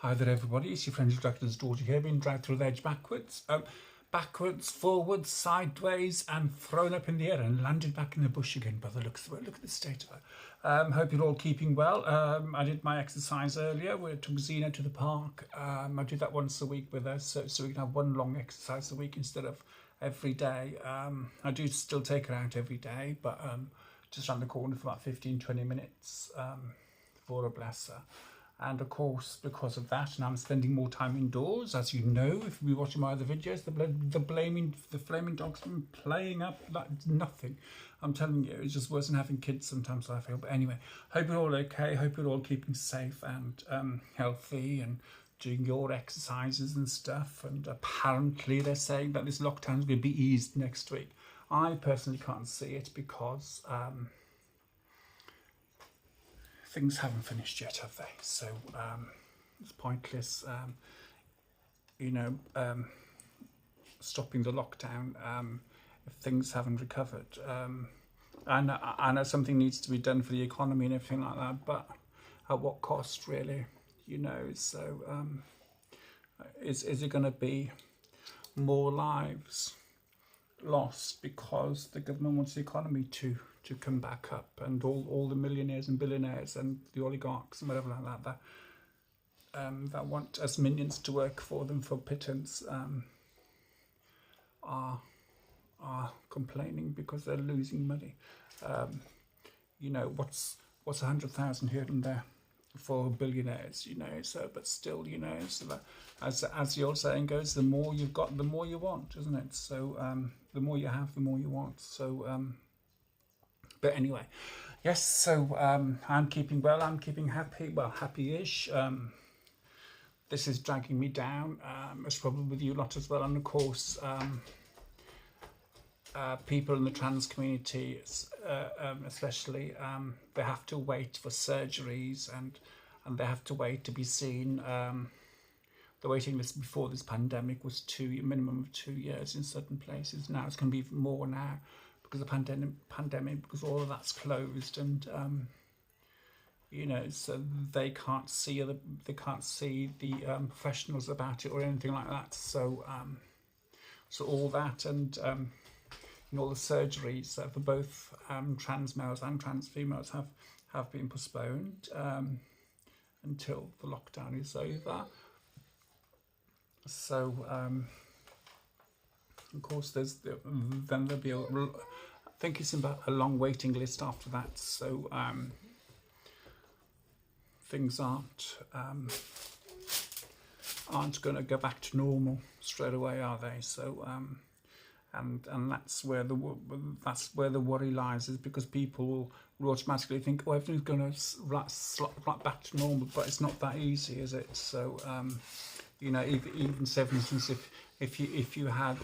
Hi there everybody, it's your friendly director's daughter here, being dragged through the edge backwards, forwards, sideways and thrown up in the air and landed back in the bush again by the looks of it. Look at the state of her. Hope you're all keeping well. I did my exercise earlier. We took Xena to the park. I do that once a week with her, so we can have one long exercise a week instead of every day. I do still take her out every day, but just around the corner for about 15-20 minutes for her, bless her. And of course, because of that, and I'm spending more time indoors, as you know, if you've been watching my other videos, the flaming dog's been playing up like nothing. I'm telling you, it's just worse than having kids sometimes, I feel. But anyway, hope you're all okay. Hope you're all keeping safe and healthy and doing your exercises and stuff. And apparently they're saying that this lockdown is going to be eased next week. I personally can't see it because things haven't finished yet, have they? So it's pointless, stopping the lockdown if things haven't recovered. I know something needs to be done for the economy and everything like that, but at what cost, really? So is it going to be more lives lost because the government wants the economy to come back up, and all the millionaires and billionaires and the oligarchs and whatever like that want us minions to work for them for pittance are complaining because they're losing money. What's 100,000 here and there for billionaires, so but still, so that, as the old saying goes, the more you've got, the more you want, isn't it? So the more you have, the more you want. So but anyway, yes, so I'm keeping well, I'm keeping happy, well, happy-ish. This is dragging me down, it's probably with you lot as well, and of course people in the trans community especially, they have to wait for surgeries and they have to wait to be seen. The waiting list before this pandemic was minimum of 2 years in certain places. Now it's going to be even more now because of the pandemic, because all of that's closed, and so they can't see the professionals about it or anything like that. So so all that and all the surgeries for both trans males and trans females have been postponed until the lockdown is over. So of course then there'll be I think it's about a long waiting list after that. So things aren't going to go back to normal straight away, are they? So and that's where the worry lies, is because people will automatically think, oh, everything's going to slot right back to normal, but it's not that easy, is it? So even say, for instance, if you had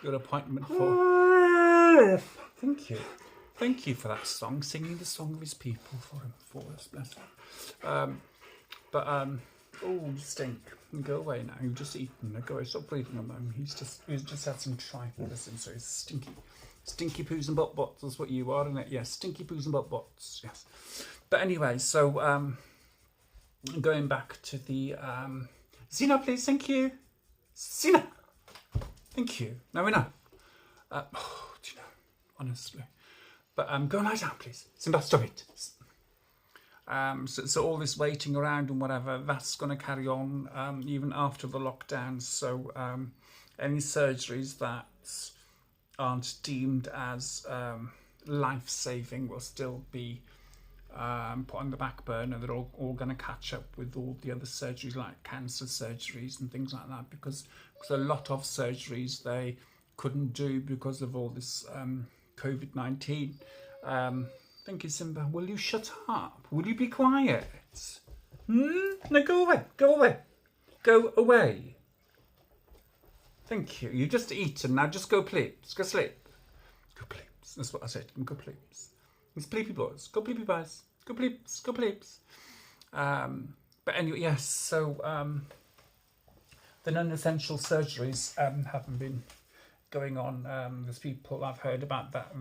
your appointment for thank you for that song, singing the song of his people for us, bless him. Oh, you stink. Go away now. You've just eaten. Go away. Stop breathing on him. He's just had some trifling, so he's stinky poos and butt bots. That's what you are, isn't it? Yes, stinky poos and butt bots. Yes. But anyway, so going back to the Zena, please. Thank you. Zena. Thank you. Now enough. Honestly. But go and lie down, please. Simba, stop it. So all this waiting around and whatever, that's going to carry on even after the lockdown. So any surgeries that aren't deemed as life-saving will still be put on the back burner. They're all going to catch up with all the other surgeries, like cancer surgeries and things like that, because a lot of surgeries they couldn't do because of all this COVID-19. Thank you, Simba. Will you shut up? Will you be quiet? No, go away. Go away. Go away. Thank you. You just eaten. Now just go pleeps. Go sleep. Go pleeps. That's what I said. Go pleeps. It's pleepy boys. Go pleepy boys. Go pleeps. Go pleeps. But anyway, yes. So the non-essential surgeries haven't been going on. There's people I've heard about that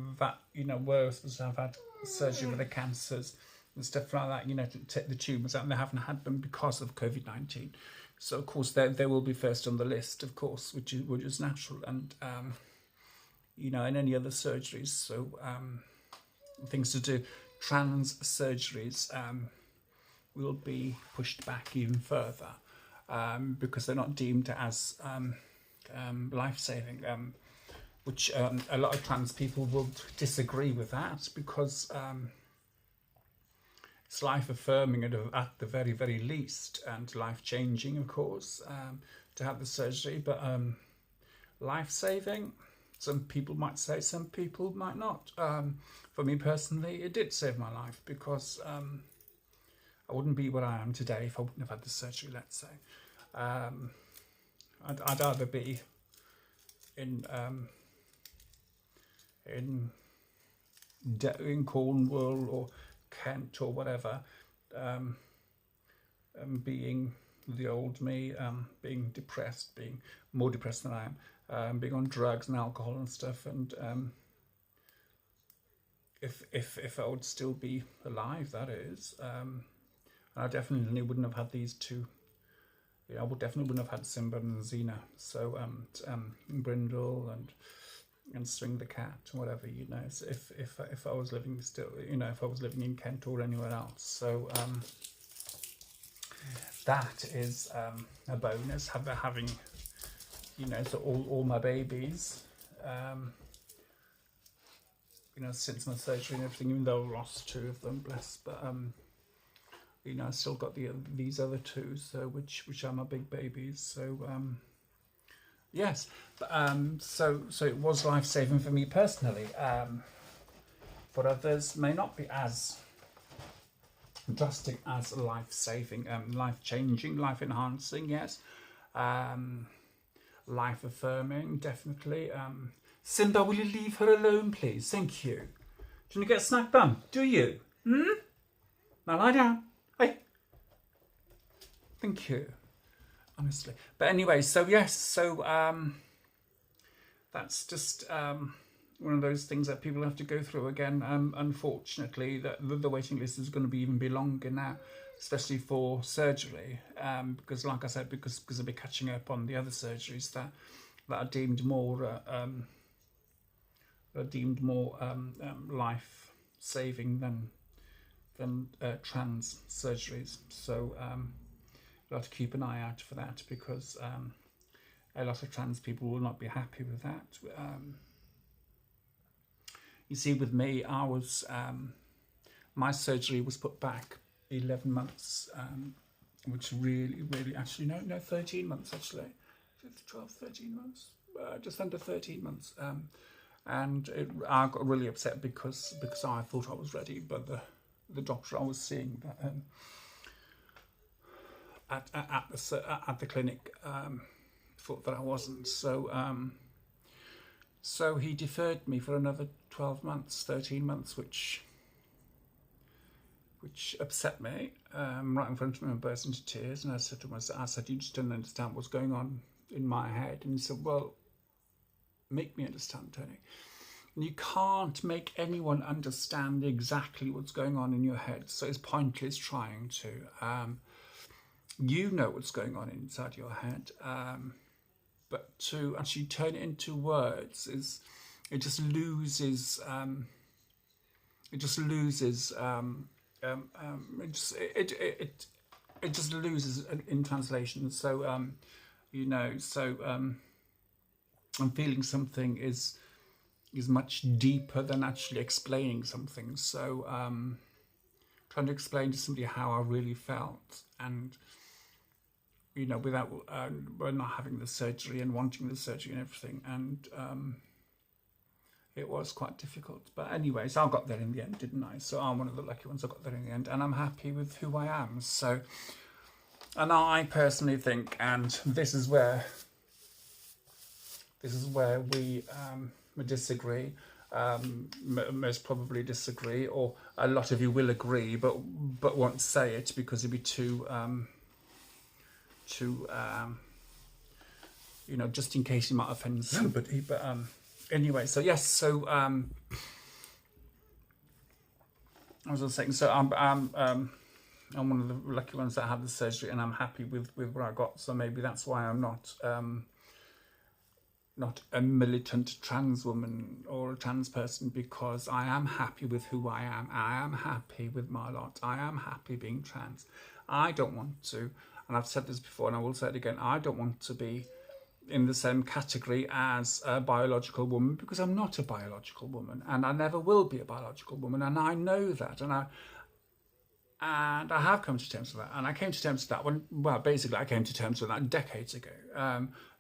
were supposed to have had surgery with the cancers, and stuff like that, you know, to take the tumours out, and they haven't had them because of COVID-19. So of course they will be first on the list, of course, which is natural, and you know, and any other surgeries. So things to do, trans surgeries will be pushed back even further because they're not deemed as life-saving. Which a lot of trans people will disagree with that, because it's life-affirming at the very, very least, and life-changing, of course, to have the surgery. But life-saving, some people might say, some people might not. For me personally, it did save my life, because I wouldn't be what I am today if I wouldn't have had the surgery, let's say. I'd either be in Cornwall or Kent or whatever, being the old me, being depressed, being more depressed than I am, being on drugs and alcohol and stuff, and if I would still be alive, that is, and I definitely wouldn't have had these two. Yeah, I definitely wouldn't have had Simba and Xena. So Brindle and Swing the Cat, or whatever, you know, so if I was living still, you know, if I was living in Kent or anywhere else. So that is a bonus, having, you know, so all my babies, you know, since my surgery and everything, even though I lost 2 of them, bless, but you know, I still got these other 2, so which are my big babies. So yes, so it was life-saving for me personally. For others, may not be as drastic as life-saving, life-changing, life-enhancing. Yes, life-affirming, definitely. Simba, will you leave her alone, please? Thank you. Do you want to get a snack bun? Do you? Now lie down. Hey. Thank you. Honestly. But anyway, so yes, so that's just one of those things that people have to go through again. Unfortunately, the waiting list is going to be even be longer now, especially for surgery, because like I said, because I'll be catching up on the other surgeries that are deemed more life-saving than trans surgeries. So you'll have to keep an eye out for that, because a lot of trans people will not be happy with that. You see, with me, I was my surgery was put back 11 months, which really, actually, no, 13 months, actually. 12, 13 months, just under 13 months. And I got really upset because I thought I was ready, but the doctor I was seeing at the clinic thought that I wasn't. So he deferred me for another 12 months, 13 months, which upset me. Right in front of me, I burst into tears, and I said to myself, you just don't understand what's going on in my head. And he said, well, make me understand, Tony. And you can't make anyone understand exactly what's going on in your head, so it's pointless trying to. You know what's going on inside your head, but to actually turn it into words it just loses in translation. So you know, so and feeling something is much deeper than actually explaining something. So trying to explain to somebody how I really felt, and you know, without not having the surgery and wanting the surgery and everything, and it was quite difficult. But anyways, I got there in the end, didn't I? So I'm one of the lucky ones. I got there in the end, and I'm happy with who I am. So, and I personally think, and this is where we disagree, most probably disagree, or a lot of you will agree, but won't say it because it'd be too you know, just in case you might offend somebody. But anyway, so yes, so as I was saying, so I'm one of the lucky ones that had the surgery, and I'm happy with what I got. So maybe that's why I'm not a militant trans woman or a trans person, because I am happy with who I am. I am happy with my lot. I am happy being trans. I don't want to, and I've said this before and I will say it again, I don't want to be in the same category as a biological woman, because I'm not a biological woman, and I never will be a biological woman, and I know that, and I have come to terms with that. And I came to terms with that basically I came to terms with that decades ago,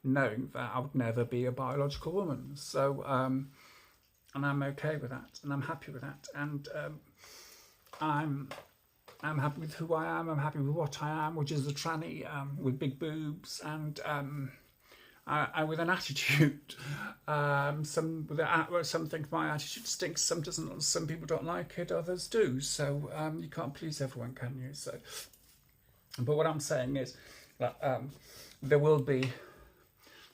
knowing that I would never be a biological woman. So, and I'm okay with that, and I'm happy with that, and I'm happy with who I am. I'm happy with what I am, which is a tranny with big boobs and with an attitude. Some think my attitude stinks, some doesn't. Some people don't like it, others do. So you can't please everyone, can you? So, but what I'm saying is that there will be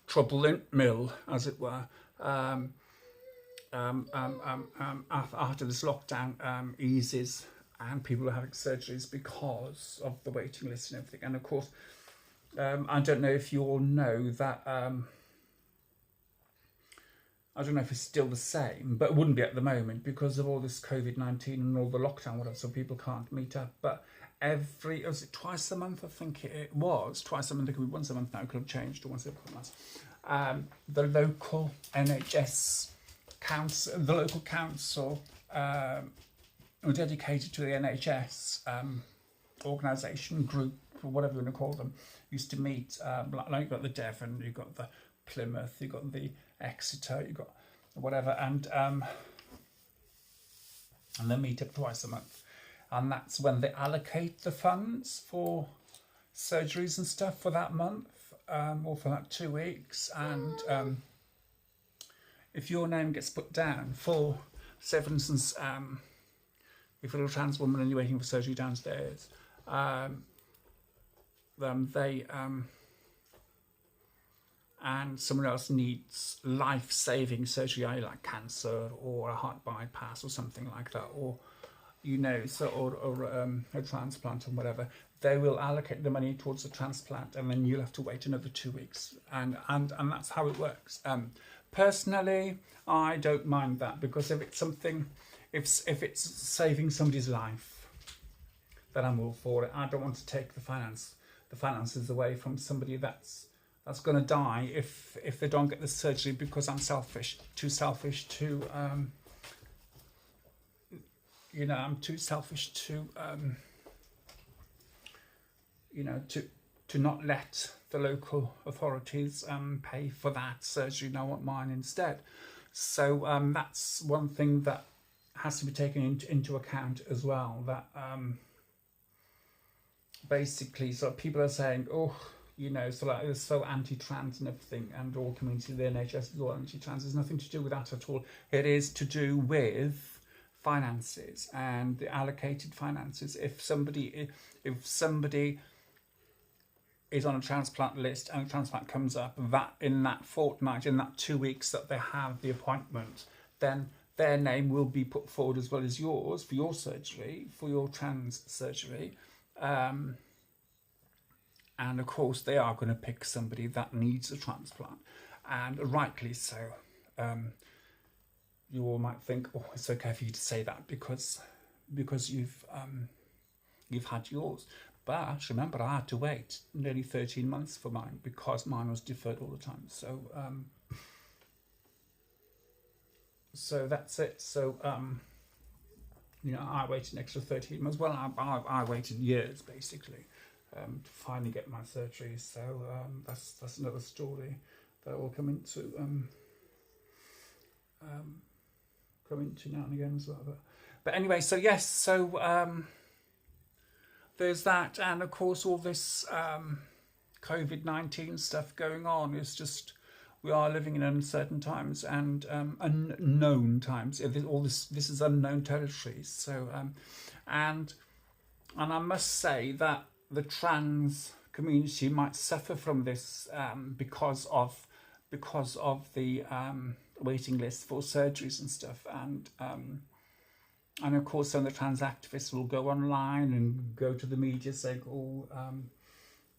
trouble in mill, as it were, after this lockdown eases and people are having surgeries because of the waiting list and everything. And of course, I don't know if you all know that, I don't know if it's still the same, but it wouldn't be at the moment because of all this COVID-19 and all the lockdown, whatever, so people can't meet up. But was it twice a month? I think it was twice a month. It could be once a month now. It could have changed to once every month. The local NHS council, the local council were dedicated to the NHS organisation group, or whatever you want to call them, used to meet, like you've got the Devon, you've got the Plymouth, you've got the Exeter, you've got whatever, and they meet up twice a month. And that's when they allocate the funds for surgeries and stuff for that month, or for that 2 weeks. And if your name gets put down for, say for instance, if you're a trans woman and you're waiting for surgery downstairs, they and someone else needs life-saving surgery, either like cancer or a heart bypass or something like that, or or a transplant or whatever, they will allocate the money towards the transplant, and then you'll have to wait another 2 weeks, and that's how it works. Personally, I don't mind that, because if it's something, if it's saving somebody's life, then I'm all for it. I don't want to take the finances away from somebody that's going to die if they don't get the surgery, because I'm too selfish to I'm too selfish to to not let the local authorities pay for that surgery, and I want mine instead. So that's one thing that has to be taken into account as well, that basically, so people are saying, oh, so like it's so anti-trans and everything, and all community, the NHS is all anti-trans. There's nothing to do with that at all. It is to do with finances and the allocated finances. If somebody is on a transplant list and a transplant comes up, that in that fortnight, in that 2 weeks that they have the appointment, then their name will be put forward as well as yours for your surgery, for your trans surgery. And of course, they are going to pick somebody that needs a transplant, and rightly so. You all might think, oh, it's okay for you to say that because you've had yours. But remember, I had to wait nearly 13 months for mine, because mine was deferred all the time. So that's it. So I waited an extra 13 months. Well, I waited years basically to finally get my surgery. So that's another story that will come into now and again as well. But anyway, so yes, so there's that, and of course all this COVID-19 stuff going on is just, we are living in uncertain times and unknown times. This is unknown territory. So and I must say that the trans community might suffer from this because of the waiting list for surgeries and stuff, and And of course, then the trans activists will go online and go to the media saying, "Oh,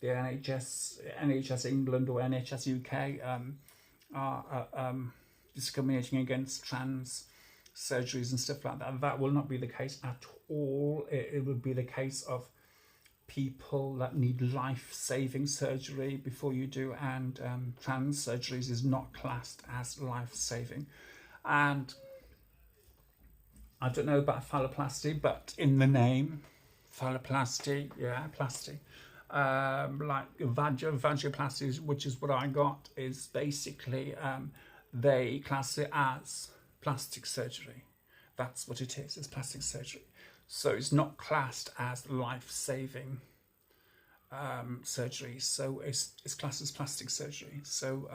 the NHS England or NHS UK are discriminating against trans surgeries and stuff like that." That will not be the case at all. It would be the case of people that need life-saving surgery before you do, and trans surgeries is not classed as life-saving. And I don't know about phalloplasty, but in the name, phalloplasty, yeah, plasty. Like vagioplasty, which is what I got, is basically they class it as plastic surgery. That's what it is, it's plastic surgery. So it's not classed as life-saving surgery. So it's classed as plastic surgery. So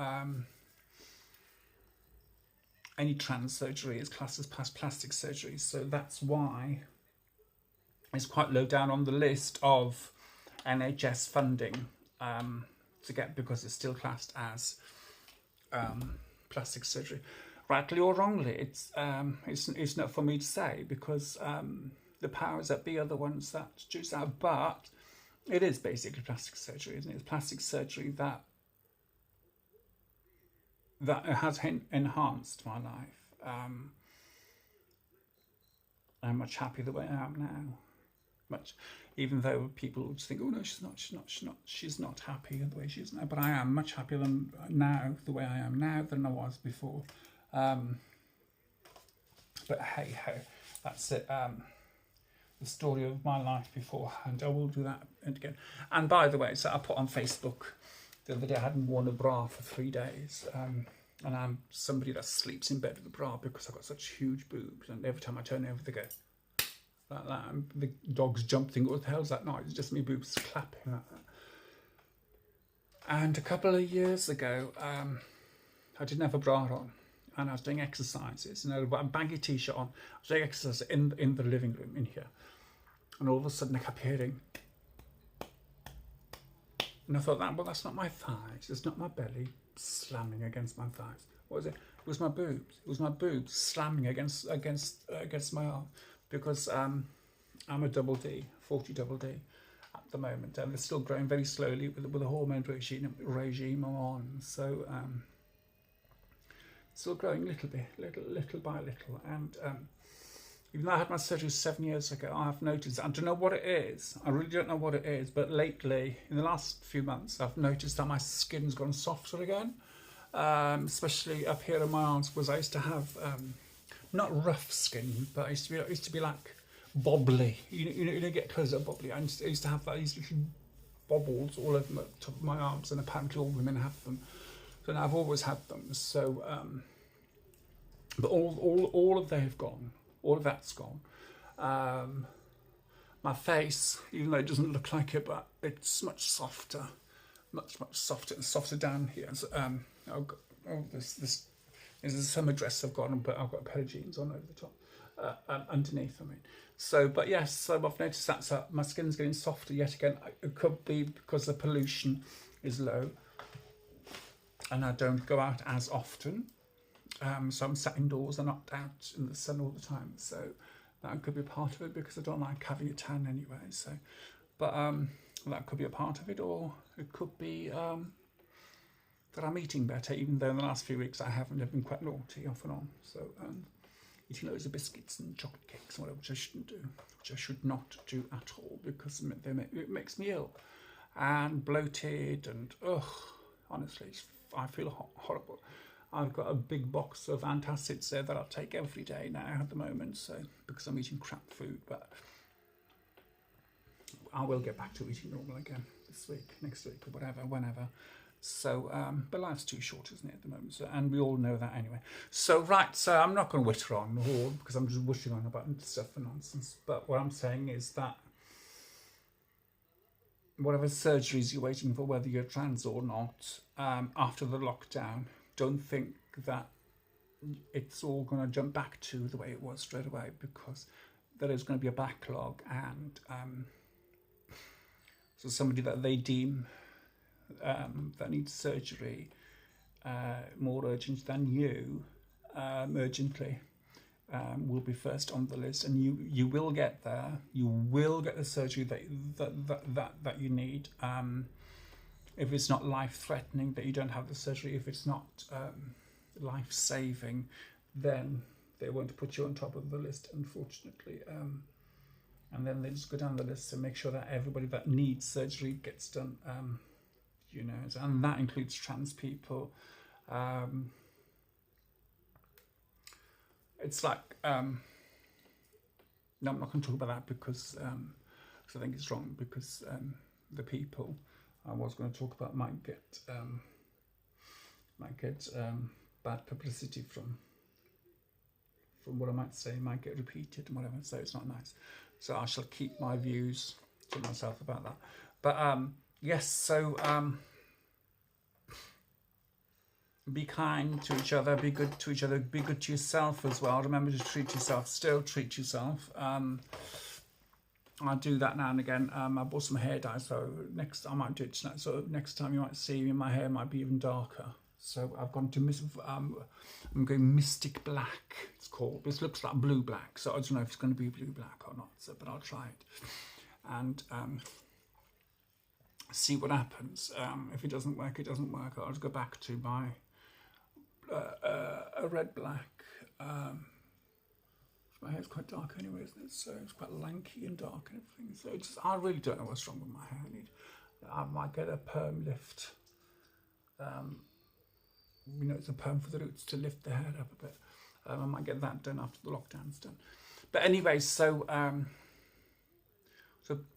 any trans surgery is classed as plastic surgery. So that's why it's quite low down on the list of NHS funding to get, because it's still classed as plastic surgery. Rightly or wrongly, it's not for me to say, because the powers that be are the ones that choose that. But it is basically plastic surgery, isn't it? It's plastic surgery that has enhanced my life. I'm much happier the way I am now. Much, even though people just think, "Oh no, she's not happy the way she is now." But I am much happier than now, the way I am now, than I was before. But hey ho, that's it. The story of my life beforehand. I will do that again. And by the way, so I put on Facebook the other day, I hadn't worn a bra for 3 days. And I'm somebody that sleeps in bed with a bra because I've got such huge boobs. And every time I turn over, they go like that. And the dogs jump, think, "What the hell's that noise?" It's just me boobs clapping like that. And a couple of years ago, I didn't have a bra on. And I was doing exercises, and I had a baggy t-shirt on. I was doing exercises in the living room in here. And all of a sudden I kept hearing, and I thought, well, that's not my thighs, it's not my belly slamming against my thighs. What was it? It was my boobs. It was my boobs slamming against my arm, because I'm a double D, 40 double D at the moment, and they're still growing very slowly with the hormone regime I'm on. So still growing little by little, and even though I had my surgery 7 years ago, I have noticed, I don't know what it is, I really don't know what it is, but lately, in the last few months, I've noticed that my skin's gone softer again, especially up here in my arms, because I used to have, not rough skin, but I used to be like bobbly, you know, get closer to bobbly. I used to have these little bobbles all over the top of my arms, and apparently all women have them, so I've always had them, so, but all of they have gone. All of that's gone. My face, even though it doesn't look like it, but it's much softer, much softer, and softer down here. So, this is a summer dress I've got on, but I've got a pair of jeans on over the top, underneath. I mean, so, but yes, so I've noticed that, so my skin's getting softer yet again. It could be because the pollution is low, and I don't go out as often. So I'm sat indoors, I'm not out in the sun all the time, so that could be part of it, because I don't like having a tan anyway. So, but that could be a part of it, or it could be that I'm eating better, even though in the last few weeks I haven't. I've been quite naughty off and on, so eating loads of biscuits and chocolate cakes and whatever, which I shouldn't do, which I should not do at all, because it makes me ill and bloated, and honestly, I feel horrible. I've got a big box of antacids there that I'll take every day now at the moment, so, because I'm eating crap food, but I will get back to eating normal again this week, next week, or whatever, whenever. So, but life's too short, isn't it, at the moment? So, and we all know that anyway. So, right, so I'm not going to witter on, because I'm just wishing on about stuff and nonsense. But what I'm saying is that whatever surgeries you're waiting for, whether you're trans or not, after the lockdown, don't think that it's all going to jump back to the way it was straight away, because there is going to be a backlog, and so somebody that they deem that needs surgery more urgent than you, urgently, will be first on the list, and you will get there. You will get the surgery that you need. If it's not life-threatening, that you don't have the surgery. If it's not life-saving, then they won't put you on top of the list, unfortunately. And then they just go down the list to make sure that everybody that needs surgery gets done. You know, and that includes trans people. It's like, no, I'm not going to talk about that because I think it's wrong, because the people I was going to talk about might get bad publicity from what I might say, might get repeated and whatever, so it's not nice. So I shall keep my views to myself about that. But yes, so be kind to each other, be good to each other, be good to yourself as well. Remember to treat yourself, still treat yourself. I do that now and again. I bought some hair dye, so I might do it tonight. So next time you might see me, my hair might be even darker. So I've gone to I'm going Mystic Black, it's called. This looks like blue black, so I don't know if it's going to be blue black or not, so, but I'll try it and see what happens. If it doesn't work, it doesn't work. I'll just go back to my a red black. My hair's quite dark anyway, isn't it? So it's quite lanky and dark and everything. So it's I really don't know what's wrong with my hair. I might get a perm lift. You know, it's a perm for the roots to lift the hair up a bit. I might get that done after the lockdown's done. But anyway, so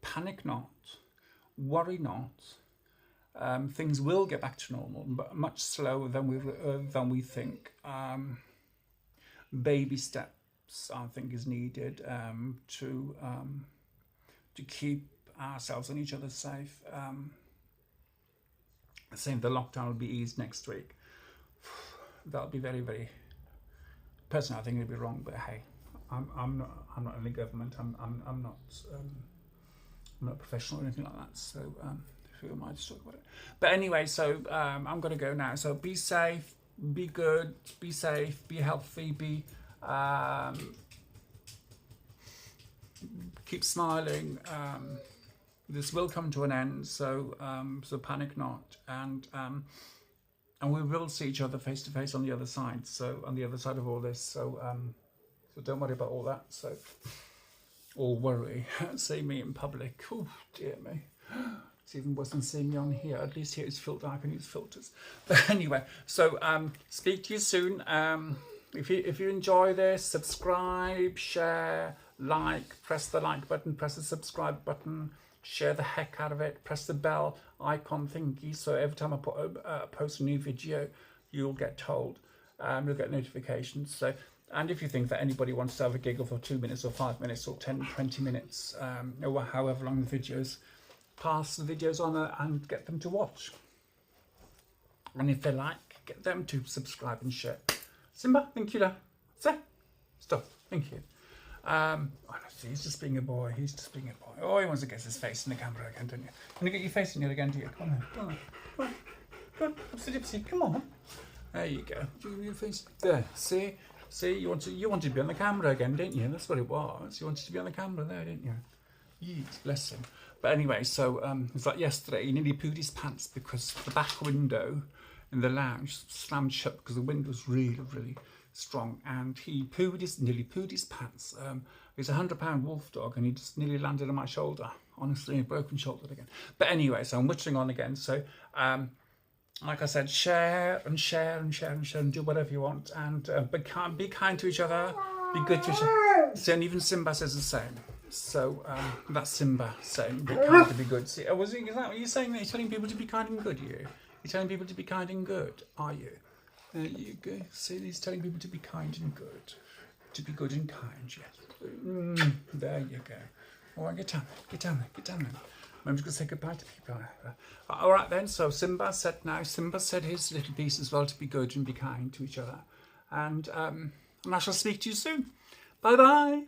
panic not, worry not. Things will get back to normal, but much slower than we think. Baby steps, I think, is needed to keep ourselves and each other safe. Saying the lockdown will be eased next week. That'll be very, very. Personally, I think it'll be wrong, but hey, I'm not in the government. I'm not a professional or anything like that. So who am I to talk about it? But anyway, so I'm gonna go now. So be safe, be good, be safe, be healthy, be keep smiling. This will come to an end, so so panic not, and we will see each other face to face on the other side. So on the other side of all this, so so don't worry about all that. So or worry, see me in public. Oh dear me, it's even worse than seeing me on here. At least here it's filtered. I can use filters. But anyway, so speak to you soon. If you enjoy this, subscribe, share, like, press the like button, press the subscribe button. Share the heck out of it, press the bell icon thingy, so every time I post a new video, you'll get told, you'll get notifications. So, and if you think that anybody wants to have a giggle for 2 minutes or 5 minutes or 10, 20 minutes, or however long the videos, pass the videos on and get them to watch. And if they like, get them to subscribe and share. Simba, thank you. So, stop, thank you. Honestly, he's just being a boy. He's just being a boy. Oh, he wants to get his face in the camera again, don't you? Can you get your face in here again, do you? Come on, come on, come on, come on. Upsy dipsy, come on. There you go. Do you want your face? There. See, you wanted to be on the camera again, didn't you? That's what it was. You wanted to be on the camera there, didn't you? Yeet, bless him. But anyway, so it's like yesterday. He nearly pooed his pants because the back window in the lounge slammed shut because the wind was really, really strong, and he nearly pooed his pants. He's a £100 wolf dog, and he just nearly landed on my shoulder. Honestly, a broken shoulder again. But anyway, so I'm wittering on again. So, like I said, share and share and share and share and do whatever you want, and be kind to each other, be good to each other. So, and even Simba says the same. So that's Simba saying, be kind to be good. See, is that what you're saying? That you're telling people to be kind and good? You're telling people to be kind and good, are you? There you go. See, he's telling people to be kind and good. To be good and kind, yes. There you go. All right, get down there. I'm just going to say goodbye to people. All right then, so Simba said his little piece as well, to be good and be kind to each other. And I shall speak to you soon. Bye-bye.